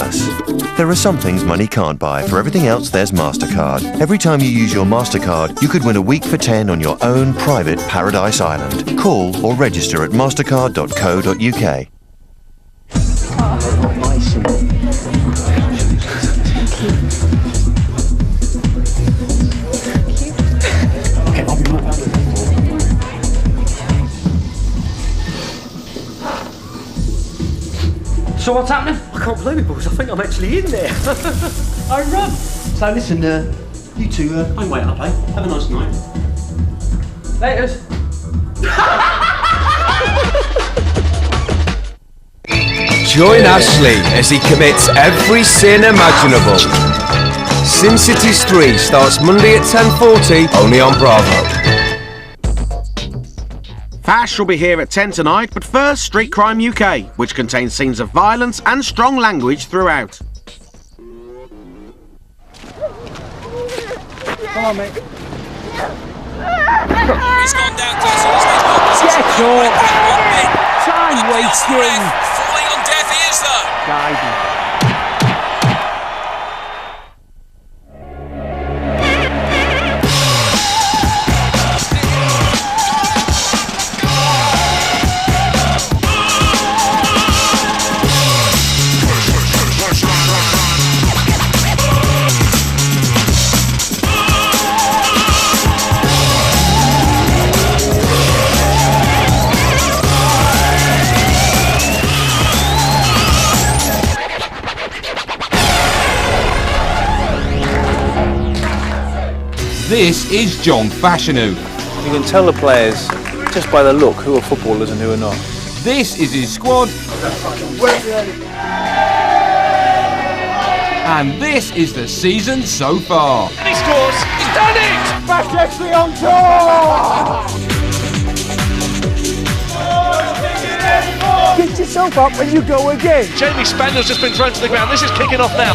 us. There are some things money can't buy. For everything else, there's MasterCard. Every time you use your MasterCard, you could win a week for 10 on your own private Paradise Island. Call or register at mastercard.co.uk. So what's happening? I can't believe it, boys. I think I'm actually in there. I run. So listen, you two, I wait up, eh? Have a nice night. Laters. Join Ashley as he commits every sin imaginable. SimCities 3 starts Monday at 10:40, only on Bravo. Fash will be here at 10 tonight, but first, Street Crime UK, which contains scenes of violence and strong language throughout. Come on, mate. He's gone down to his Time wasting. Falling on deaf ears, though. Guiding. This is John Fashanu. You can tell the players just by the look who are footballers and who are not. This is his squad. And this is the season so far. And he scores. He's done it. Fash FC on tour! Get yourself up and you go again. Jamie Spaniel's just been thrown to the ground. This is kicking off now.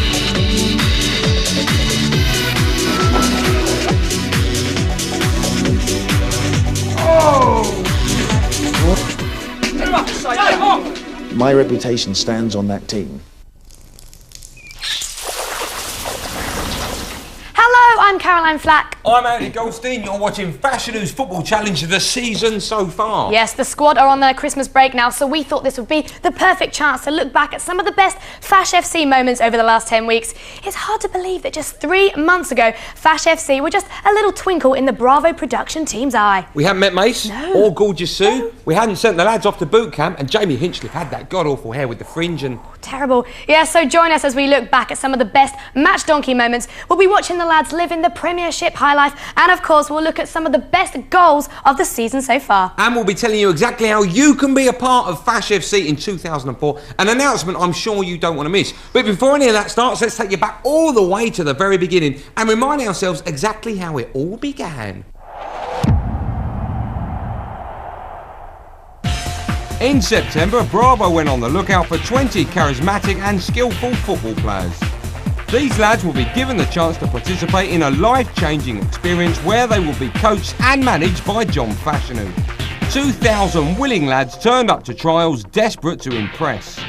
My reputation stands on that team. Hello, I'm Caroline Flack. I'm Andy Goldstein. You're watching Fashanu's Football Challenge of the season so far. Yes, the squad are on their Christmas break now, so we thought this would be the perfect chance to look back at some of the best Fash FC moments over the last 10 weeks. It's hard to believe that just 3 months ago, Fash FC were just a little twinkle in the Bravo production team's eye. We hadn't met Mace or Gorgeous Sue. No. We hadn't sent the lads off to boot camp, and Jamie Hinchliffe had that god-awful hair with the fringe and... Terrible. Yeah, so join us as we look back at some of the best match donkey moments. We'll be watching the lads live in the Premiership high life, and of course we'll look at some of the best goals of the season so far. And we'll be telling you exactly how you can be a part of Fash FC in 2004, an announcement I'm sure you don't want to miss. But before any of that starts, let's take you back all the way to the very beginning and remind ourselves exactly how it all began. In September, Bravo went on the lookout for 20 charismatic and skillful football players. These lads will be given the chance to participate in a life-changing experience where they will be coached and managed by John Fashanu. 2,000 willing lads turned up to trials, desperate to impress.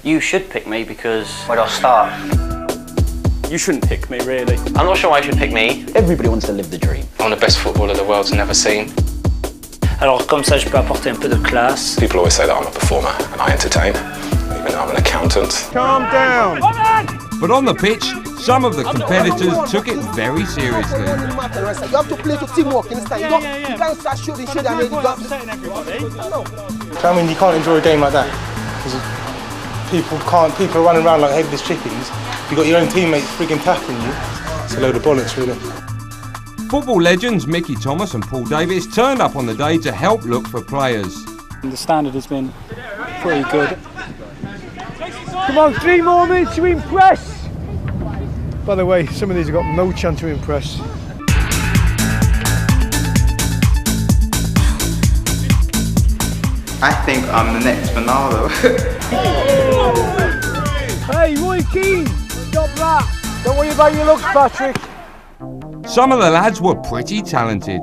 You should pick me because where do I start? You shouldn't pick me, really. I'm not sure why you should pick me. Everybody wants to live the dream. I'm the best footballer the world's never seen. Alors comme ça je peux apporter un peu de classe. People always say that I'm a performer and I entertain, even though I'm an accountant. Calm down! But on the pitch, some of the competitors took it very seriously. You have to play to teamwork, you understand? You can't start shooting and then you got to... I mean, you can't enjoy a game like that. Because people are running around like headless chickens. You've got your own teammates frigging tackling you. It's a load of bollocks, really. Football legends Mickey Thomas and Paul Davis turned up on the day to help look for players. The standard has been pretty good. Come on, 3 more minutes to impress. By the way, some of these have got no chance to impress. I think I'm the next Ronaldo. Hey, Roy Keane, stop that. Don't worry about your looks, Patrick. Some of the lads were pretty talented.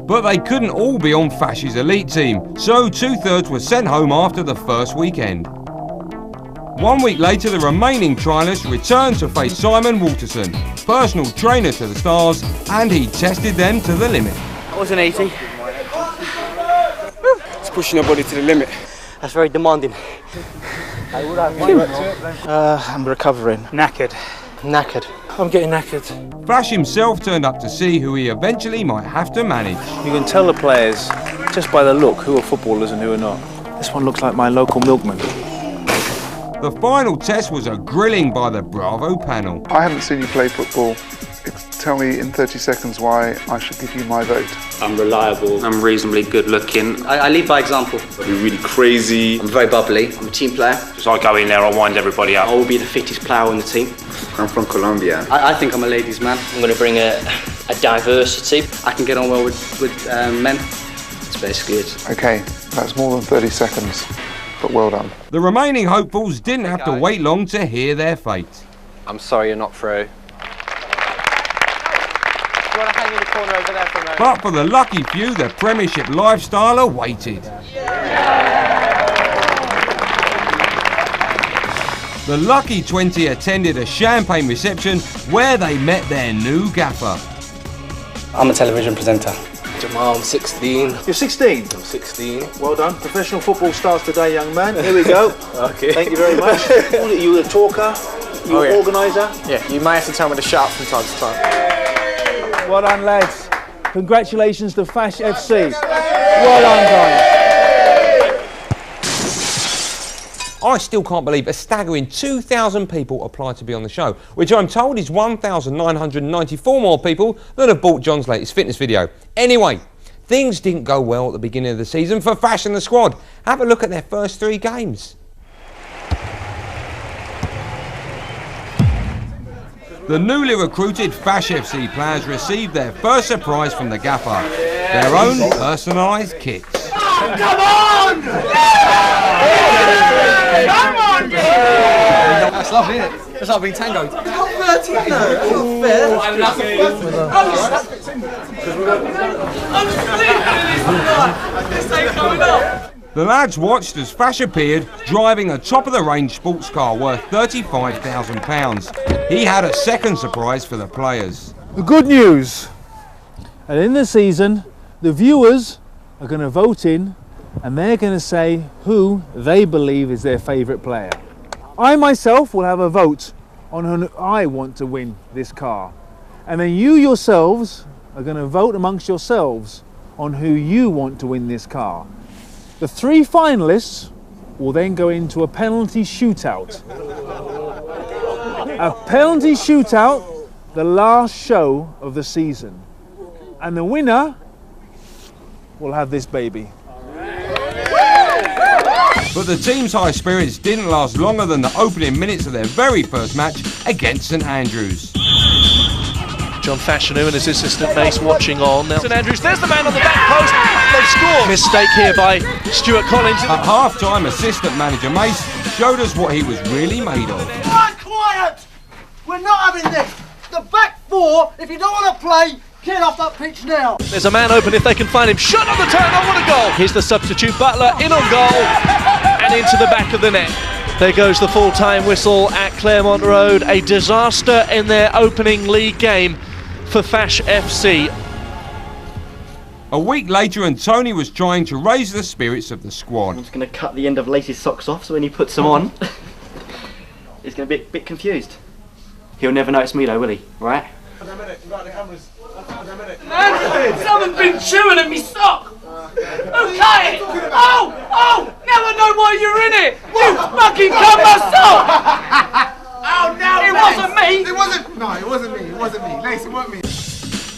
But they couldn't all be on Fash's elite team, so 2/3 were sent home after the first weekend. 1 week later, the remaining trialists returned to face Simon Walterson, personal trainer to the Stars, and he tested them to the limit. That wasn't easy. It's pushing your body to the limit. That's very demanding. I'm recovering. Knackered. I'm getting knackered. Fash himself turned up to see who he eventually might have to manage. You can tell the players just by the look who are footballers and who are not. This one looks like my local milkman. The final test was a grilling by the Bravo panel. I haven't seen you play football. Tell me in 30 seconds why I should give you my vote. I'm reliable. I'm reasonably good looking. I lead by example. I'll be really crazy. I'm very bubbly. I'm a team player. So I go in there, I'll wind everybody up. I will be the fittest player on the team. I'm from Colombia. I think I'm a ladies' man. I'm going to bring a diversity. I can get on well with men. That's basically it. Okay, that's more than 30 seconds, but well done. The remaining hopefuls didn't have to wait long to hear their fate. I'm sorry you're not through. But for the lucky few, the Premiership lifestyle awaited. The lucky 20 attended a champagne reception where they met their new gaffer. I'm a television presenter. Jamal, I'm 16. You're 16? I'm 16. Well done. Professional football starts today, young man. Here we go. Okay. Thank you very much. You a talker? You an organiser? Yeah, you might have to tell me to shut up from time to time. Well done, lads. Congratulations to Fash FC. Well done, guys. I still can't believe a staggering 2,000 people applied to be on the show, which I'm told is 1,994 more people that have bought John's latest fitness video. Anyway, things didn't go well at the beginning of the season for Fash and the squad. Have a look at their first 3 games. The newly recruited Fash FC players received their first surprise from the gaffer, their own personalised kits. Come on! Come on! That's lovely, isn't it? That's like being tangoed. Not 13 though. Not fair. The lads watched as Fash appeared driving a top-of-the-range sports car worth £35,000. He had a second surprise for the players. The good news, at the end of the season, the viewers are going to vote in and they're going to say who they believe is their favourite player. I myself will have a vote on who I want to win this car. And then you yourselves are going to vote amongst yourselves on who you want to win this car. The 3 finalists will then go into a penalty shootout. A penalty shootout, the last show of the season. And the winner will have this baby. But the team's high spirits didn't last longer than the opening minutes of their very first match against St Andrews. John Fashanu and his assistant Mace watching on. Now St Andrews, there's the man on the back post. They've scored. Mistake here by Stuart Collins. At half-time, assistant manager Mace showed us what he was really made of. Quiet! We're not having this. The back 4, if you don't want to play, get off that pitch now. There's a man open if they can find him. Shot on the turn. Oh, what a goal! Here's the substitute Butler in on goal and into the back of the net. There goes the full-time whistle at Claremont Road. A disaster in their opening league game for Fash FC. A week later, and Tony was trying to raise the spirits of the squad. I'm just going to cut the end of Lacey's socks off so when he puts them on, he's going to be a bit confused. He'll never notice me though, will he? Right? Someone's been chewing at me sock! Okay! Oh! Now I know why you're in it! You fucking cut my sock! Oh no! It wasn't me! It wasn't me! Lacey, it wasn't me.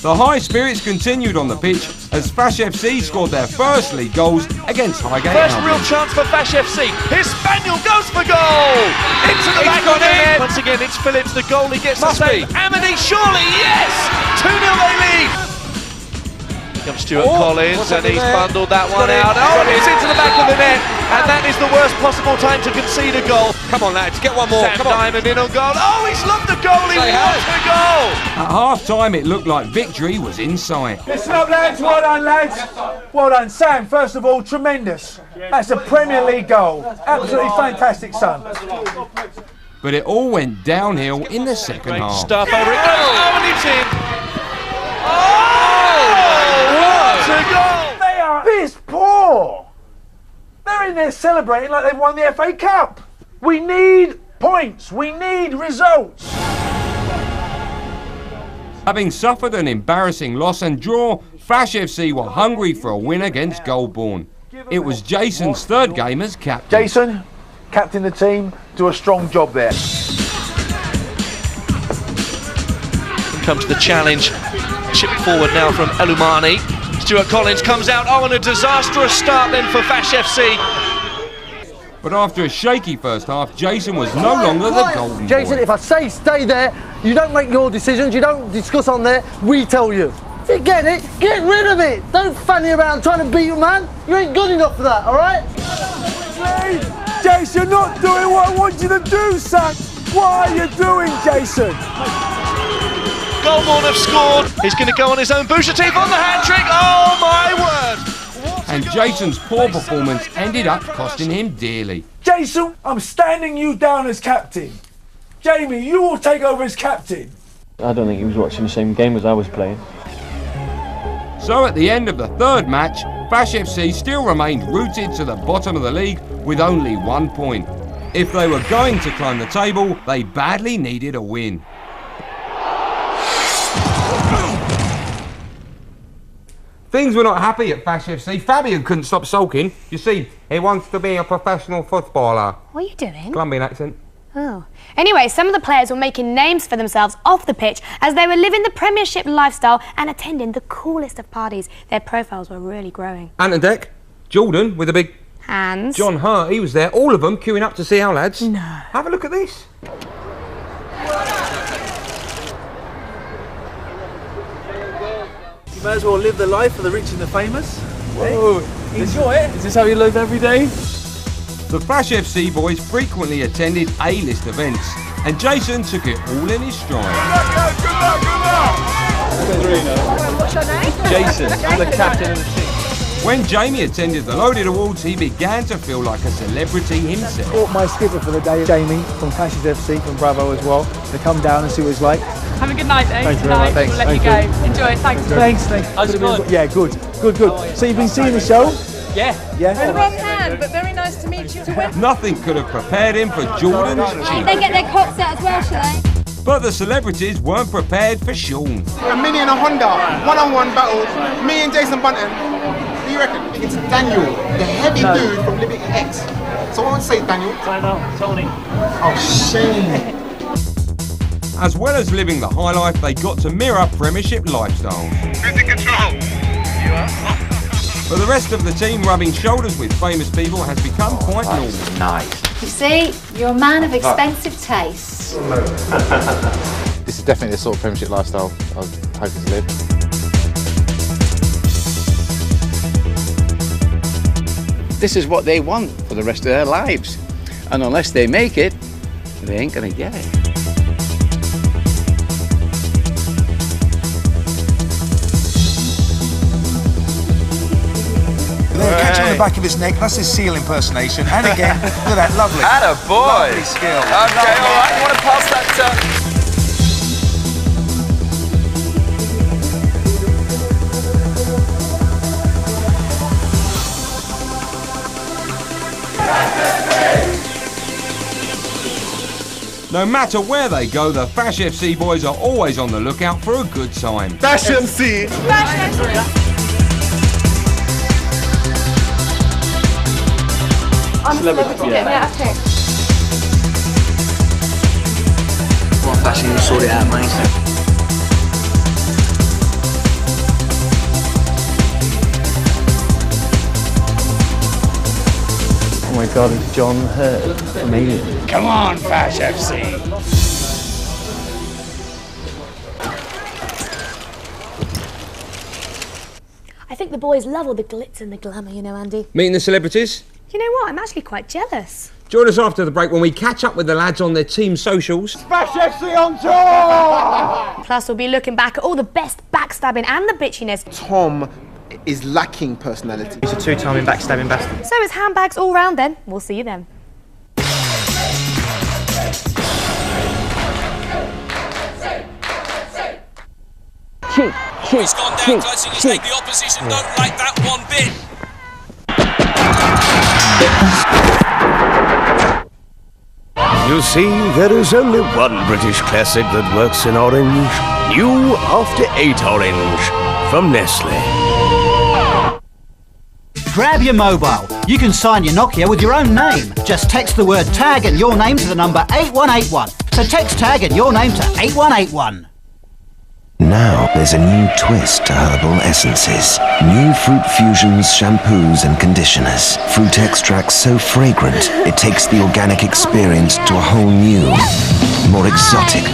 The high spirits continued on the pitch as Fash FC scored their first league goals against Highgate. First real chance for Fash FC. His Spaniel goes for goal! Into the back of the net. Once again, it's Phillips, the goalie gets the save. Amity, surely, yes! 2-0 they lead. Here comes Stuart Collins and he's bundled that one out. Oh, it's into the back of the net. And that is the worst possible time to concede a goal. Come on, lads, get one more. Sam Come on. Diamond in on goal. Oh, he's loved the goal. He wants the goal. At half-time, it looked like victory was in sight. Listen up, lads. Well done, lads. Well done. Sam, first of all, tremendous. That's a Premier League goal. Absolutely fantastic, son. But it all went downhill in the second half. Stuff over it goes. Oh, and it's in. Oh, what a goal. They are piss poor. They're in there celebrating like they've won the FA Cup. We need points. We need results. Having suffered an embarrassing loss and draw, Fash FC were hungry for a win against Goldbourne. It was Jason's third game as captain. Jason, captain the team, do a strong job there. Comes the challenge. Chip forward now from Elumani. Stuart Collins comes out. Oh, and a disastrous start then for Fash FC. But after a shaky first half, Jason was no longer the golden Jason, boy. if I say stay there, you don't make your decisions, you don't discuss on there, we tell you. If you get it, get rid of it. Don't fanny around trying to beat your man. You ain't good enough for that, all right? Jason, you're not doing what I want you to do, son. What are you doing, Jason? Goldbourne have scored. He's going to go on his own. Boucher Teeth on the hat-trick. Oh, my word. And Jason's poor performance ended up costing him dearly. Jason, I'm standing you down as captain. Jamie, you will take over as captain. I don't think he was watching the same game as I was playing. So at the end of the third match, Fash FC still remained rooted to the bottom of the league with only 1 point. If they were going to climb the table, they badly needed a win. Things were not happy at Fash FC. Fabian couldn't stop sulking. You see, he wants to be a professional footballer. What are you doing? Colombian accent. Oh. Anyway, some of the players were making names for themselves off the pitch as they were living the Premiership lifestyle and attending the coolest of parties. Their profiles were really growing. Ant and Deck, Jordan with a big Hands. John Hurt, he was there. All of them queuing up to see our lads. No. Have a look at this. You may as well live the life of the rich and the famous. Whoa. Enjoy it. Is this how you live every day? The Fash FC boys frequently attended A-list events, and Jason took it all in his stride. What's your name? Jason, I'm the captain of the team. When Jamie attended the Loaded Awards, he began to feel like a celebrity himself. Brought my skipper for the day, Jamie, from Fash FC, from Bravo as well, to come down and see what it's like. Have a good night, though. Thank you very much. Thanks. We'll let you go. Enjoy. Thanks. Thanks. How's it going? Yeah, good. So you've been seeing the show? Yeah. Yeah. The wrong hand, but very nice to meet you. Nothing could have prepared him for Jordan's cheek. They get their cocks out as well, shall they? But the celebrities weren't prepared for Sean. A Mini and a Honda, one-on-one battle, me and Jason Bunton. What do you reckon? It's Daniel, the heavy dude from Liberty X. So I won't say Daniel. I know, Tony. Oh, shame. As well as living the high life, they got to mirror Premiership lifestyles. Who's in control? You are? For the rest of the team, rubbing shoulders with famous people has become quite normal. Nice. You see, you're a man of expensive tastes. This is definitely the sort of Premiership lifestyle I was hoping to live. This is what they want for the rest of their lives. And unless they make it, they ain't gonna get it. Catch on the back of his neck, that's his seal impersonation. And again, look at that, lovely. Atta boy. Lovely skill. Okay, all right, you want to pass that No matter where they go, the Fash FC boys are always on the lookout for a good time. Fash FC! Fash FC! I'm a celebrity. Yeah, okay. Come on, Fashion, you sort it out, mate. Oh my God, it's John Hurt. Amazing. Come on, Fash FC! I think the boys love all the glitz and the glamour, you know, Andy. Meeting the celebrities? You know what? I'm actually quite jealous. Join us after the break when we catch up with the lads on their team socials. Fash FC on tour! Plus, we'll be looking back at all the best backstabbing and the bitchiness. Tom is lacking personality. He's a two-time backstabbing bastard. So is handbags all round then. We'll see you then. He's gone down close in his leg. The opposition don't like that one bit. You see, there is only one British classic that works in orange. New After 8 Orange from Nestle. Grab your mobile. You can sign your Nokia with your own name. Just text the word tag and your name to the number 8181. So text tag and your name to 8181. Now there's a new twist to herbal essences. New fruit fusions, shampoos and conditioners. Fruit extracts so fragrant, it takes the organic experience to a whole new, more exotic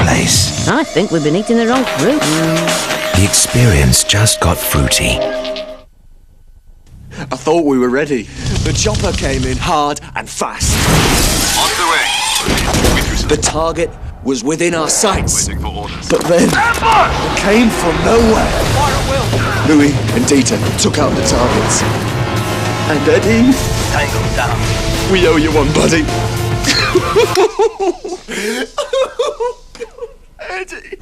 place. I think we've been eating the wrong fruit. The experience just got fruity. I thought we were ready. The chopper came in hard and fast. On the way. The target was within our sights. But then, it came from nowhere. Louis and Dieter took out the targets. And Eddie... Tangled down. We owe you one, buddy. Eddie.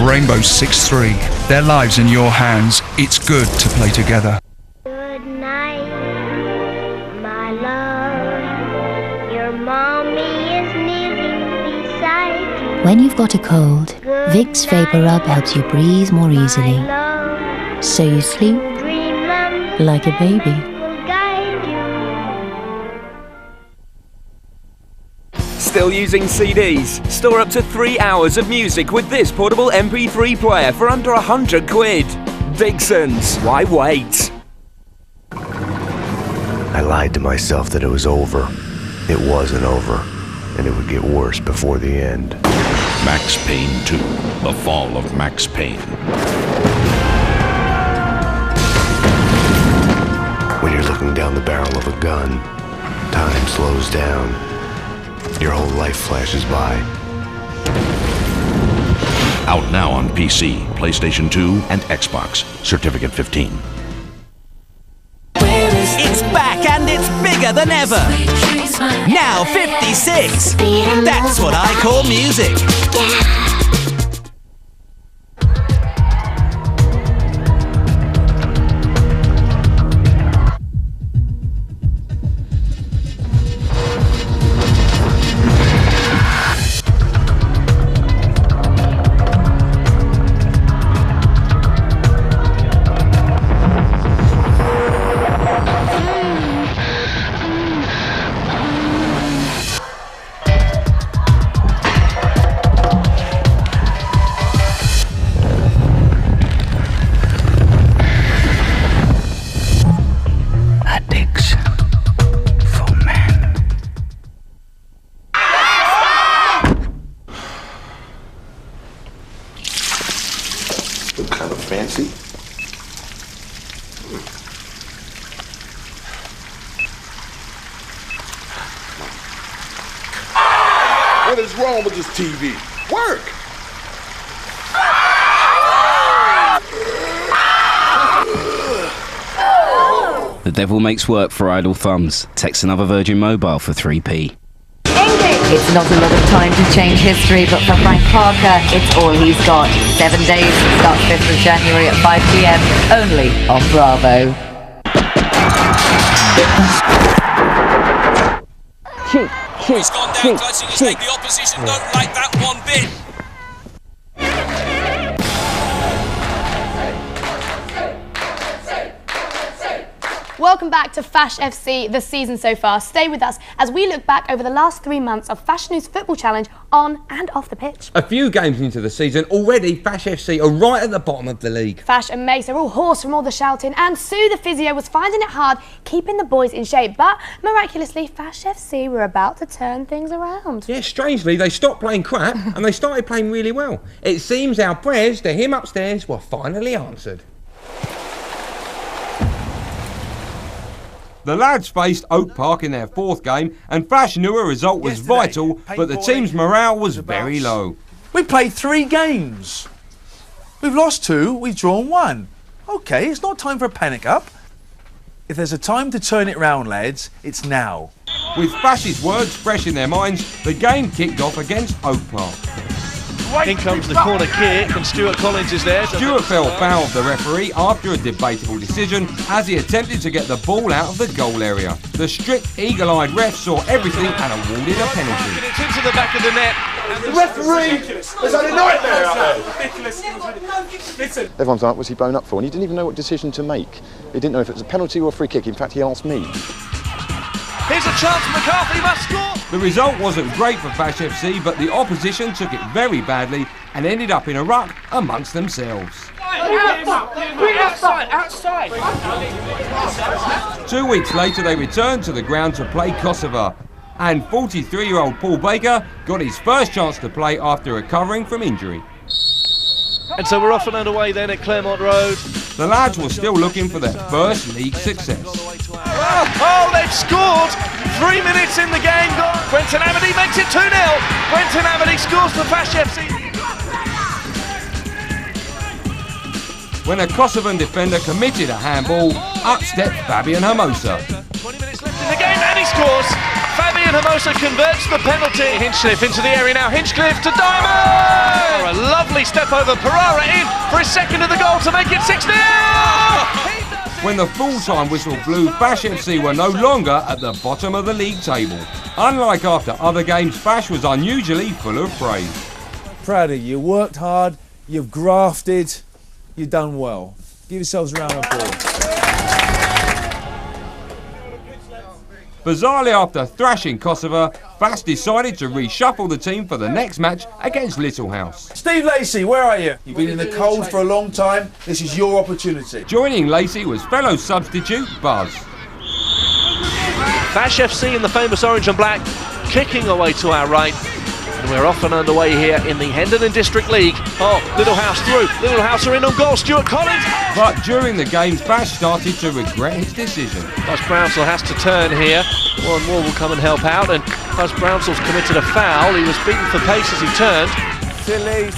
Rainbow 6-3. Their lives in your hands. It's good to play together. Good night, my love. Your mommy is kneeling beside you. When you've got a cold, Vicks Vapor Rub helps you breathe more easily. So you sleep like a baby. Still using CDs? Store up to 3 hours of music with this portable MP3 player for under £100. Vixens, why wait? I lied to myself that it was over. It wasn't over, and it would get worse before the end. Max Payne 2, The Fall of Max Payne. When you're looking down the barrel of a gun, time slows down. Your whole life flashes by. Out now on PC, PlayStation 2, and Xbox. Certificate 15. It's back and it's bigger than ever. Now 56. That's what I call music. What is wrong with this TV? Work! The devil makes work for idle thumbs. Text another Virgin Mobile for 3p. It's not a lot of time to change history, but for Frank Parker, it's all he's got. 7 days, starts 5th of January at 5 p.m, only on Bravo. He's gone down close in his leg. The opposition don't like that one bit. Welcome back to Fash FC, the season so far. Stay with us as we look back over the last 3 months of Fash News Football Challenge on and off the pitch. A few games into the season, already Fash FC are right at the bottom of the league. Fash and Mace are all hoarse from all the shouting, and Sue the physio was finding it hard keeping the boys in shape. But miraculously, Fash FC were about to turn things around. Yeah, strangely, they stopped playing crap and they started playing really well. It seems our prayers to him upstairs were finally answered. The lads faced Oak Park in their 4th game, and Fash knew a result was vital, but the team's morale was very low. We played 3 games. We've lost 2, we've drawn 1. OK, it's not time for a panic up. If there's a time to turn it round, lads, it's now. With Fash's words fresh in their minds, the game kicked off against Oak Park. In comes the corner kick, and Stuart Collins is there. Stuart fell foul of the referee after a debatable decision as he attempted to get the ball out of the goal area. The strict, eagle-eyed ref saw everything and awarded a penalty. It's into the back of the net. The referee has had a nightmare out there. Listen. Everyone's like, what's he blown up for? And he didn't even know what decision to make. He didn't know if it was a penalty or a free kick. In fact, he asked me. Here's a chance, McCarthy must score! The result wasn't great for Fash FC, but the opposition took it very badly and ended up in a ruck amongst themselves. Outside! 2 weeks later, they returned to the ground to play Kosovo, and 43-year-old Paul Baker got his first chance to play after recovering from injury. And so we're off and underway then at Claremont Road. The lads were still looking for their first league success. Oh, they've scored! 3 minutes in the game gone. Brenton Amity makes it 2-0. Brenton Amity scores for Fash FC. When a Kosovan defender committed a handball, up stepped Fabian Hermosa. 20 minutes left in the game and he scores. Fabian Hermosa converts the penalty. Hinchcliffe into the area now. Hinchcliffe to Diamond! A lovely step over. Pereira in for his second of the goal to make it 6-0! When the full-time whistle blew, Fash FC were no longer at the bottom of the league table. Unlike after other games, Fash was unusually full of praise. Proud of you. Worked hard, you've grafted, you've done well. Give yourselves a round of applause. Bizarrely, after thrashing Kosovo, Fash decided to reshuffle the team for the next match against Littlehouse. Steve Lacey, where are you? You've been in the cold for a long time. This is your opportunity. Joining Lacey was fellow substitute Buzz. Fash FC in the famous orange and black, kicking away to our right. And we're off and underway here in the Hendon District League. Oh, Littlehouse through. Littlehouse are in on goal. Stuart Collins. But during the game, Fash started to regret his decision. Buzz Brownsell has to turn here. Warren Moore will come and help out. And Buzz Brownsell's committed a foul. He was beaten for pace as he turned. Silly.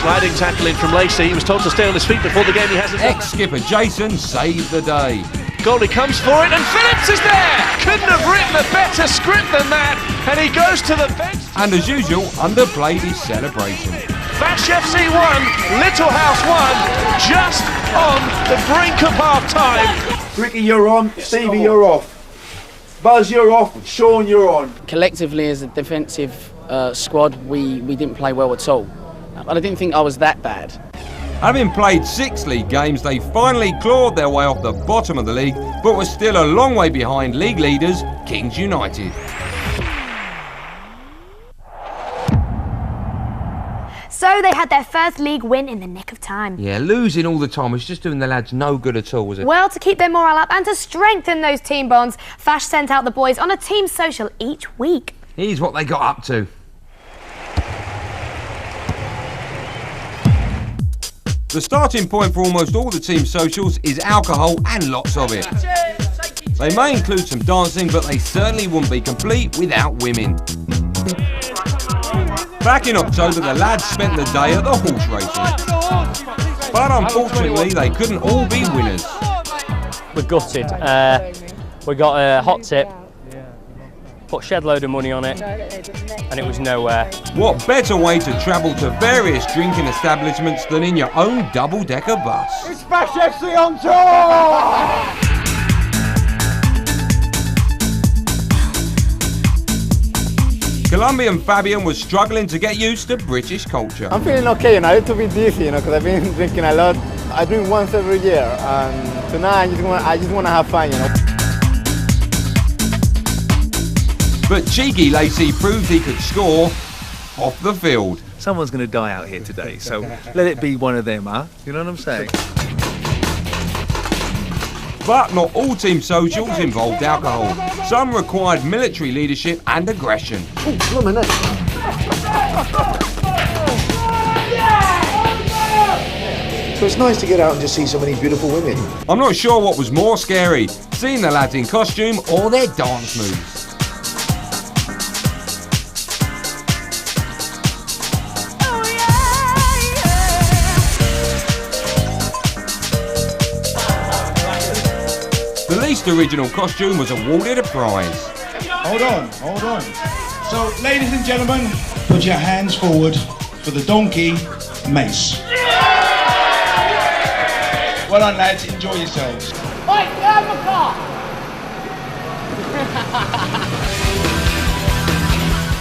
Sliding tackle in from Lacey. He was told to stay on his feet before the game. He hasn't. Ex-skipper Jason saved the day. Goldie comes for it and Phillips is there! Couldn't have written a better script than that, and he goes to the bench. And as usual, underplayed his celebration. Fash FC 1, Littlehouse 1, just on the brink of half-time. Ricky, you're on. Stevie, you're off. Buzz, you're off. Sean, you're on. Collectively, as a defensive squad, we didn't play well at all. But I didn't think I was that bad. Having played 6 league games, they finally clawed their way off the bottom of the league, but were still a long way behind league leaders, Kings United. So they had their first league win in the nick of time. Yeah, losing all the time was just doing the lads no good at all, was it? Well, to keep their morale up and to strengthen those team bonds, Fash sent out the boys on a team social each week. Here's what they got up to. The starting point for almost all the team socials is alcohol and lots of it. They may include some dancing, but they certainly wouldn't be complete without women. Back in October, the lads spent the day at the horse races. But unfortunately, they couldn't all be winners. We're gutted. We got a hot tip, put a shed load of money on it, and it was nowhere. What better way to travel to various drinking establishments than in your own double-decker bus? It's Fash FC on tour! Colombian Fabian was struggling to get used to British culture. I'm feeling okay, a little bit dizzy, because I've been drinking a lot. I drink once every year, and tonight I just want to have fun, But cheeky Lacey proved he could score off the field. Someone's going to die out here today, so let it be one of them, huh? You know what I'm saying? But not all team socials involved alcohol. Some required military leadership and aggression. So it's nice to get out and just see so many beautiful women. I'm not sure what was more scary, seeing the lads in costume or their dance moves. The least original costume was awarded a prize. Hold on. So, ladies and gentlemen, put your hands forward for the donkey mace. Well done, lads. Enjoy yourselves. Mike, get out of the car!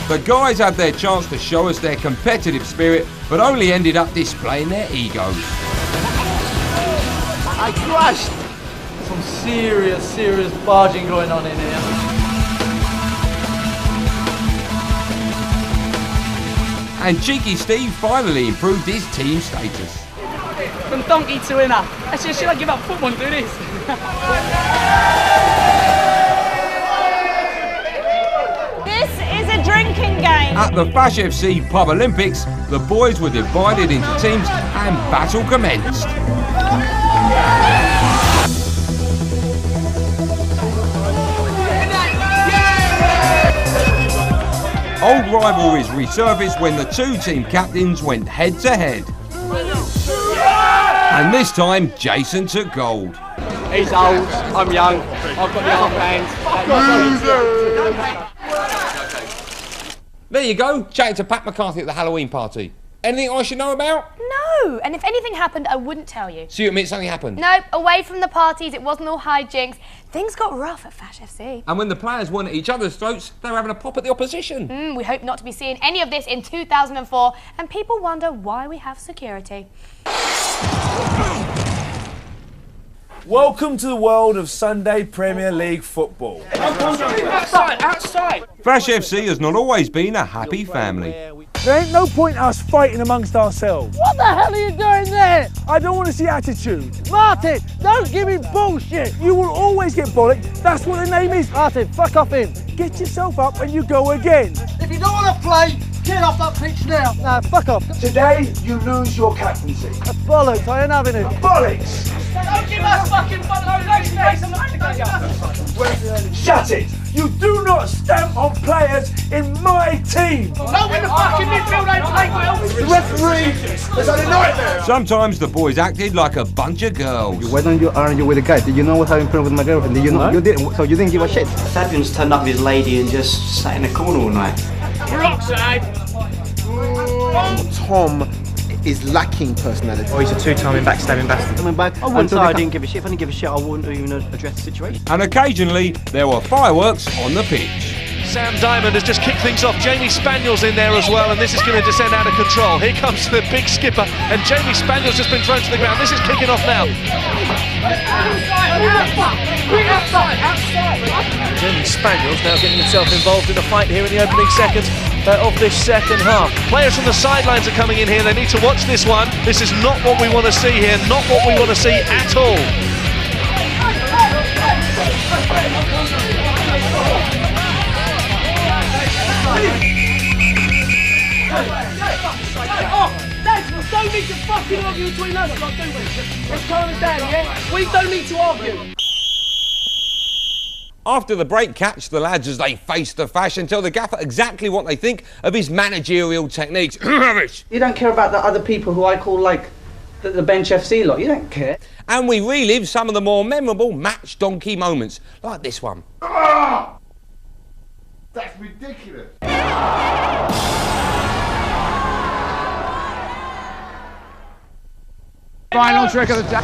The guys had their chance to show us their competitive spirit, but only ended up displaying their egos. I crushed! Some serious barging going on in here. And Cheeky Steve finally improved his team status. From donkey to winner. Actually, should I give up football and do this? This is a drinking game. At the Fash FC Pub Olympics, the boys were divided into teams and battle commenced. Old rivalries resurfaced when the two team captains went head to head. And this time, Jason took gold. He's old, I'm young, I've got the arm hands. There you go, chatting to Pat McCarthy at the Halloween party. Anything I should know about? No, and if anything happened, I wouldn't tell you. So you admit something happened? Nope, away from the parties, it wasn't all hijinks. Things got rough at Fash FC. And when the players weren't at each other's throats, they were having a pop at the opposition. We hope not to be seeing any of this in 2004, and people wonder why we have security. Welcome to the world of Sunday Premier League football. Outside! Fash FC has not always been a happy family. There ain't no point us fighting amongst ourselves. What the hell are you doing there? I don't want to see attitude. Martin, don't give me bullshit! You will always get bollocked. That's what the name is. Martin, fuck off him. Get yourself up and you go again. If you don't want to play, get off that pitch now. Nah, fuck off. Today, you lose your captaincy. That's bollocks, I ain't having it. Bollocks! Don't give us fucking bollocks. Shut it! You do not stamp on players in my team. Not when the fucking midfield ain't playing well. The referee has had a nightmare. Sometimes the boys acted like a bunch of girls. Why don't you argue with the guy? Did you know what happened with my girlfriend? Did you know? No. You didn't. So you didn't give a shit. Fabian's turned up with his lady and just sat in the corner all night. We're offside. Tom is lacking personality. Oh, he's a two-time backstabbing bastard. Coming back. I wouldn't say I didn't give a shit. If I didn't give a shit, I wouldn't even address the situation. And occasionally, there were fireworks on the pitch. Sam Diamond has just kicked things off. Jamie Spaniel's in there as well, and this is going to descend out of control. Here comes the big skipper, and Jamie Spaniel's just been thrown to the ground. This is kicking off now. Jamie Spaniel's now getting himself involved in the fight here in the opening seconds of this second half. Players from the sidelines are coming in here. They need to watch this one. This is not what we want to see here, not what we want to see at all. Don't need to fucking argue between us, do we? Let's calm it down, yeah? We don't need to argue. After the break, catch the lads as they face the Fash and tell the gaffer exactly what they think of his managerial techniques. Rubbish! You don't care about the other people who I call, like, the bench FC lot. You don't care. And we relive some of the more memorable match donkey moments, like this one. Ah! That's ridiculous. Final trick of the day.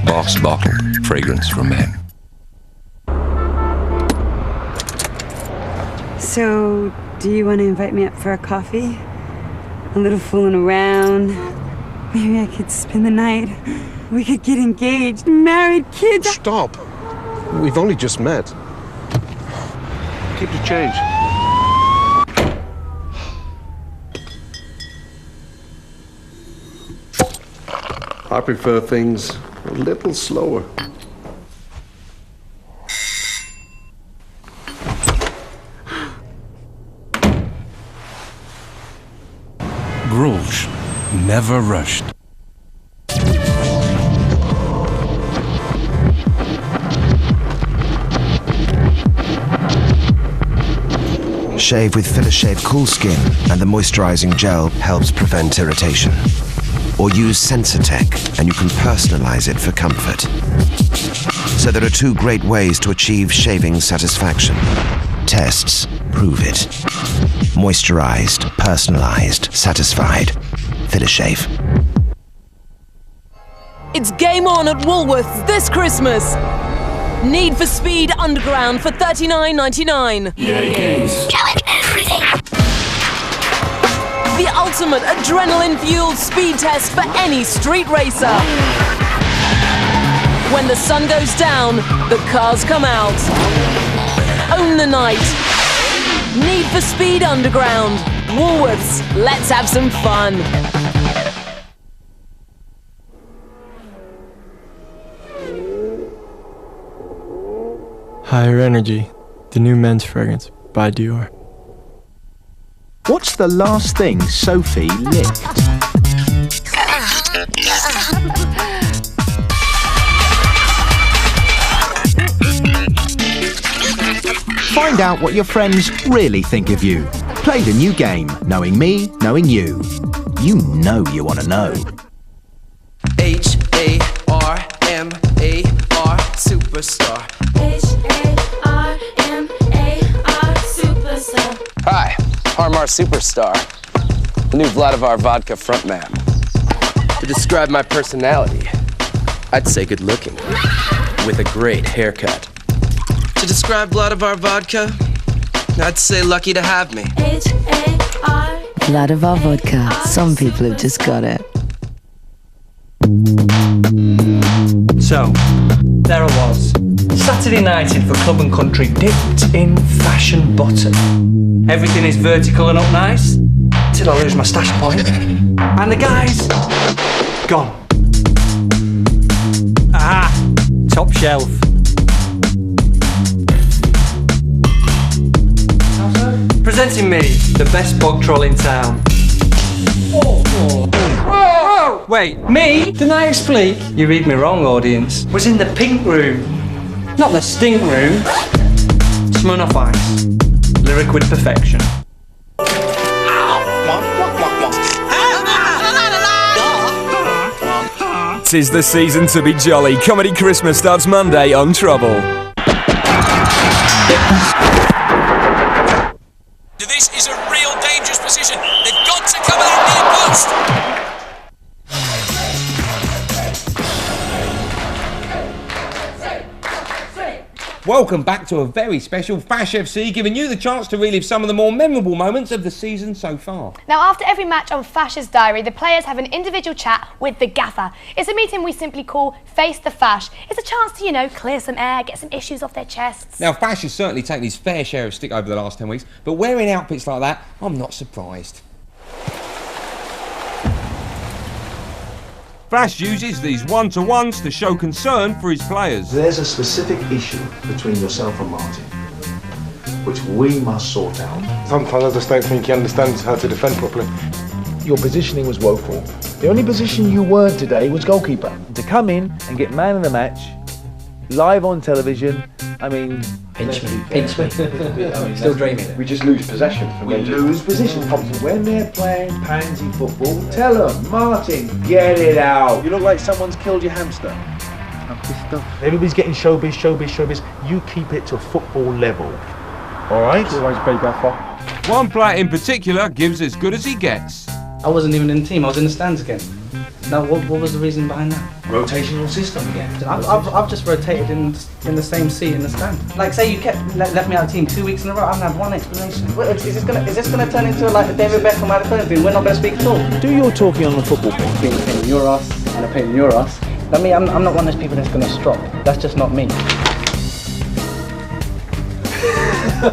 Boss Bottle, fragrance for men. So, do you want to invite me up for a coffee? A little fooling around. Maybe I could spend the night. We could get engaged, married, kids. Stop. We've only just met. Keep the change. I prefer things a little slower. Grulsch, never rushed. Shave with Filler Shave Cool Skin, and the moisturizing gel helps prevent irritation. Or use Sensitech and you can personalize it for comfort. So there are two great ways to achieve shaving satisfaction. Tests prove it. Moisturized, personalized, satisfied. Filler Shave. It's game on at Woolworths this Christmas. Need for Speed Underground for $39.99. EA Games. Challenge everything. The ultimate adrenaline-fueled speed test for any street racer. When the sun goes down, the cars come out. Own the night. Need for Speed Underground. Woolworths, let's have some fun. Higher Energy, the new men's fragrance by Dior. What's the last thing Sophie licked? Find out what your friends really think of you. Play the new game, Knowing Me, Knowing You. You know you want to know. H-A-R-M-A-R, superstar. H-A-R-M-A-R, superstar. Hi, Harmar Superstar, the new Vladivar Vodka frontman. To describe my personality, I'd say good looking, with a great haircut. To describe Vladivar Vodka, I'd say lucky to have me. H-A-R. Vladivar Vodka. Some people have just got it. So, there I was, Saturday nighting for Club and Country, dipped in fashion bottom. Everything is vertical and up nice, till I lose my stash point. And the guys, gone. Aha, top shelf. Presenting me, the best bog troll in town. Whoa! Wait, me? Didn't I explain? You read me wrong, audience. Was in the pink room, not the stink room. Smirnoff Ice, lyric with perfection. Tis the season to be jolly. Comedy Christmas starts Monday on Trouble. This is a real dangerous position. They've got to cover that near post. Welcome back to a very special Fash FC, giving you the chance to relive some of the more memorable moments of the season so far. Now, after every match on Fash's diary, the players have an individual chat with the gaffer. It's a meeting we simply call Face the Fash. It's a chance to, you know, clear some air, get some issues off their chests. Now, Fash has certainly taken his fair share of stick over the last 10 weeks, but wearing outfits like that, I'm not surprised. Fash uses these one-to-ones to show concern for his players. There's a specific issue between yourself and Martin, which we must sort out. Sometimes I just don't think he understands how to defend properly. Your positioning was woeful. The only position you weren't today was goalkeeper. To come in and get man of the match, live on television, I mean... Pinch me. Still dreaming. We just lose possession. We lose possession. When they're playing pansy football, tell them, Martin, get it out. You look like someone's killed your hamster. I'm pissed off. Everybody's getting showbiz. You keep it to football level. All right? Always be gaffer. One player in particular gives as good as he gets. I wasn't even in the team, I was in the stands again. Now, what was the reason behind that? Rotational system again. I've just rotated in the same seat in the stand. Like, say you left me out of the team 2 weeks in a row, I haven't had one explanation. Is this gonna turn into like a David Beckham out of thing? We're not gonna speak at all. Do your talking on the football pitch. Being a pain in your ass and a pain in your ass. I mean, I'm not one of those people that's gonna strop. That's just not me.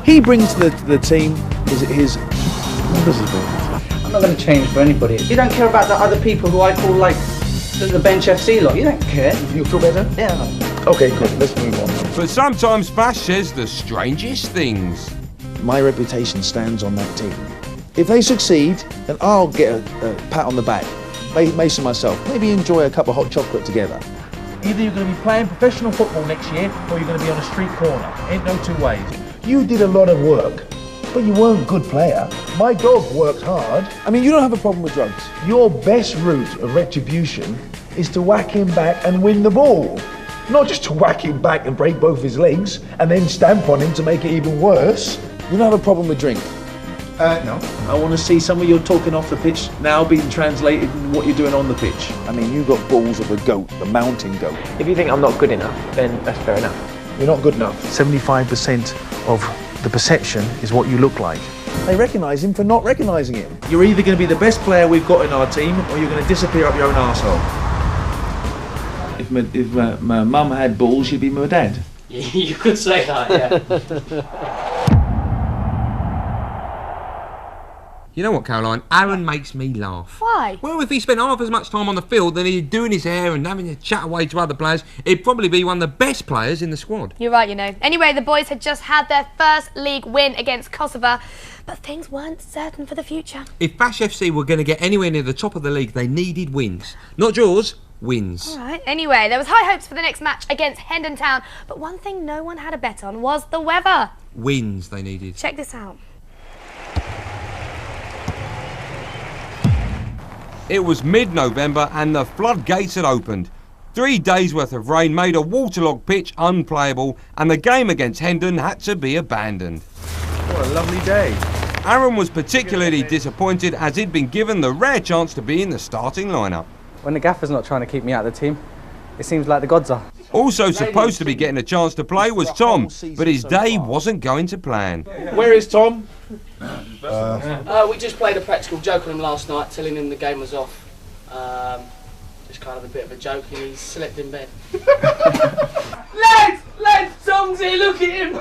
He brings to the team his what does he bring? I'm not going to change for anybody. You don't care about the other people who I call like The bench FC lot, you don't care. You feel better? Yeah. Okay, good. Let's move on. But sometimes Fash says the strangest things. My reputation stands on that team. If they succeed, then I'll get a pat on the back. Mason myself, maybe enjoy a cup of hot chocolate together. Either you're going to be playing professional football next year or you're going to be on a street corner. Ain't no two ways. You did a lot of work, but you weren't a good player. My dog worked hard. I mean, you don't have a problem with drugs. Your best route of retribution is to whack him back and win the ball. Not just to whack him back and break both his legs and then stamp on him to make it even worse. You don't have a problem with drink? No. I want to see some of your talking off the pitch now being translated in what you're doing on the pitch. I mean, you've got balls of a goat, the mountain goat. If you think I'm not good enough, then that's fair enough. You're not good enough. 75% of the perception is what you look like. They recognise him for not recognising him. You're either going to be the best player we've got in our team or you're going to disappear up your own arsehole. If my mum had balls, she'd be my dad. You could say that, yeah. You know what, Caroline? Aaron makes me laugh. Why? Well, if he spent half as much time on the field than he'd doing his hair and having a chat away to other players, he'd probably be one of the best players in the squad. You're right, you know. Anyway, the boys had just had their first league win against Kosovo, but things weren't certain for the future. If Fash FC were going to get anywhere near the top of the league, they needed wins. Not draws, wins. All right. Anyway, there was high hopes for the next match against Hendon Town, but one thing no one had a bet on was the weather. Wins they needed. Check this out. It was mid-November and the floodgates had opened. 3 days worth of rain made a waterlogged pitch unplayable and the game against Hendon had to be abandoned. What a lovely day. Aaron was particularly disappointed as he'd been given the rare chance to be in the starting lineup. When the gaffer's not trying to keep me out of the team, it seems like the gods are. Also supposed to be getting a chance to play was Tom, but his day wasn't going to plan. Where is Tom? We just played a practical joke on him last night, telling him the game was off. Just kind of a bit of a joke, and he slept in bed. Lads, Tom's here, look at him!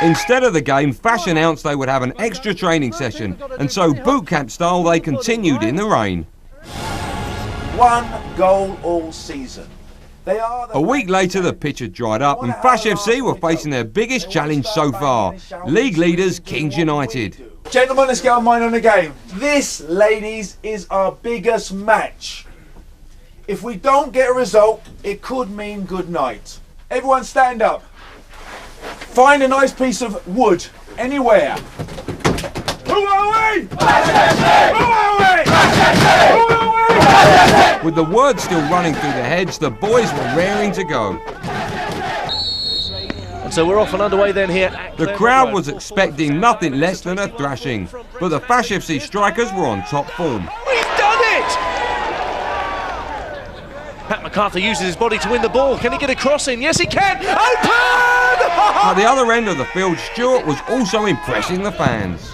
Instead of the game, Fash announced they would have an extra training session, and so boot camp style they continued in the rain. 1 goal all season. A week later the pitch had dried up and Fash FC were facing their biggest challenge so far, league leaders Kings United. Gentlemen, let's get our mind on the game. This, ladies, is our biggest match. If we don't get a result, it could mean good night. Everyone stand up. Find a nice piece of wood, anywhere. Who are we? Who are we? Who are we? With the words still running through their heads, the boys were raring to go. And so we're off and underway then here. The crowd was expecting nothing less than a thrashing, but the Fash FC strikers were on top form. He's done it! Pat McCarthy uses his body to win the ball. Can he get a cross in? Yes, he can! Open! At the other end of the field, Stuart was also impressing the fans.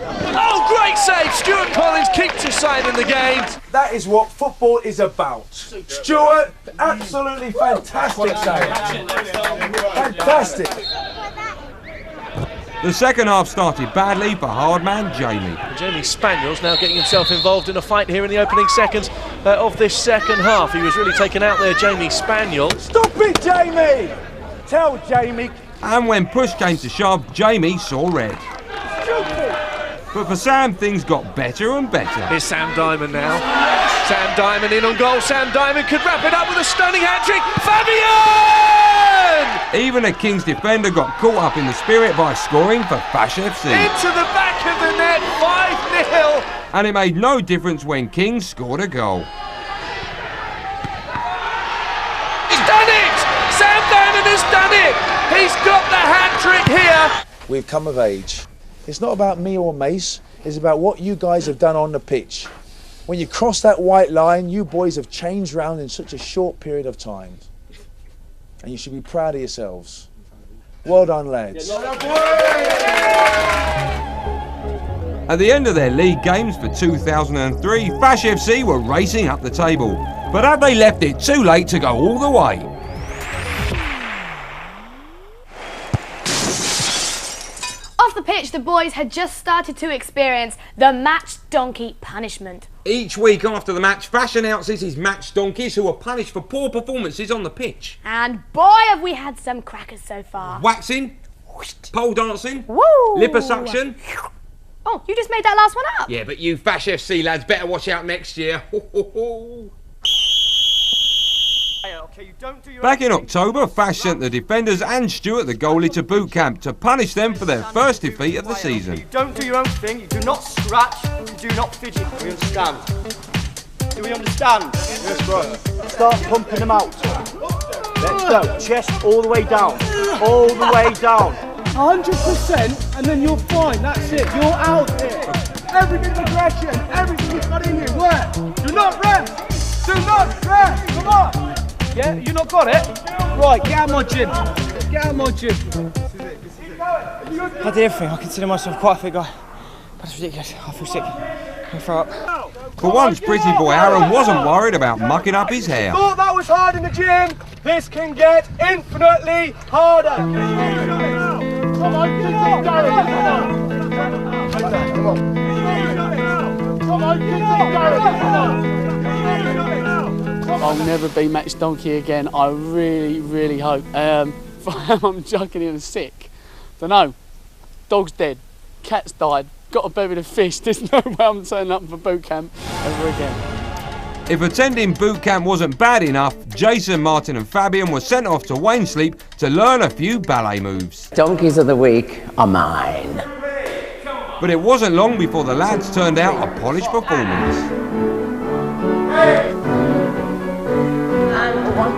Oh, great save! Stuart Collins keeps his side in the game. That is what football is about. Stuart, absolutely fantastic save. Fantastic. The second half started badly for hard man Jamie. Jamie Spaniel's now getting himself involved in a fight here in the opening seconds of this second half. He was really taken out there, Jamie Spaniel. Stop it, Jamie! Tell Jamie. And when push came to shove, Jamie saw red. But for Sam, things got better and better. Here's Sam Diamond now. Sam Diamond in on goal. Sam Diamond could wrap it up with a stunning hat-trick. Fabian! Even a Kings defender got caught up in the spirit by scoring for Fash FC. Into the back of the net, 5-0. And it made no difference when Kings scored a goal. He's done it! Sam Diamond has done it! He's got the hat-trick here. We've come of age. It's not about me or Mace, it's about what you guys have done on the pitch. When you cross that white line, you boys have changed round in such a short period of time. And you should be proud of yourselves. Well done, lads. At the end of their league games for 2003, Fash FC were racing up the table. But had they left it too late to go all the way? Off the pitch, the boys had just started to experience the match donkey punishment. Each week after the match, Fash announces his match donkeys who are punished for poor performances on the pitch. And boy, have we had some crackers so far. Waxing, pole dancing, woo, liposuction. Oh, you just made that last one up. Yeah, but you Fash FC lads better watch out next year. Back in October, Fash sent the defenders and Stuart, the goalie, to boot camp to punish them for their first defeat of the season. You don't do your own thing, you do not scratch, you do not fidget. We understand. Do we understand? Yes, bro. Start pumping them out. Let's go. Chest all the way down. All the way down. 100% and then you're fine. That's it. You're out here. Everything's aggression. Everything you've got in you. Work. Do not rest. Do not rest. Come on. Yeah, you not got it? Right, get out of my gym. Get out of my gym. I did everything. I consider myself quite a fit guy. That's ridiculous. I feel sick. I throw up. For once, pretty boy Aaron wasn't worried about mucking up his hair. Thought that was hard in the gym. This can get infinitely harder. Come on, keep it going. Come on. Come on, keep it going. Come on. I'll never be match donkey again. I really, really hope. I'm joking in sick. Don't know. Dog's dead. Cat's died. Got a bed with a fish. There's no way I'm turning up for boot camp ever again. If attending boot camp wasn't bad enough, Jason, Martin and Fabian were sent off to Waynesleep to learn a few ballet moves. Donkeys of the week are mine. But it wasn't long before the lads turned out a polished performance. And one.